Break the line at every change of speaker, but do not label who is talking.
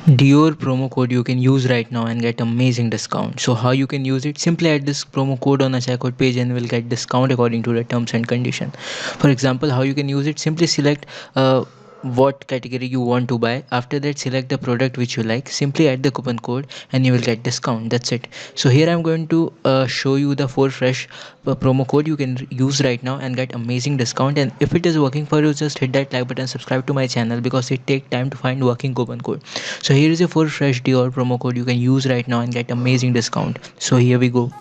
Dior promo code you can use right now and get amazing discount. So how you can use it? Simply add this promo code on a checkout page and will get discount according to the terms and condition. For example, how you can use it? Simply select what category you want to buy. After that, select the product which you like. Simply add the coupon code and you will get discount. That's it. So here I'm going to show you the 4Fresh promo code you can use right now and get amazing discount. And if it is working for you, just hit that like button, subscribe to my channel because it take time to find working coupon code. So here is a 4Fresh Dior promo code you can use right now and get amazing discount. So here we go.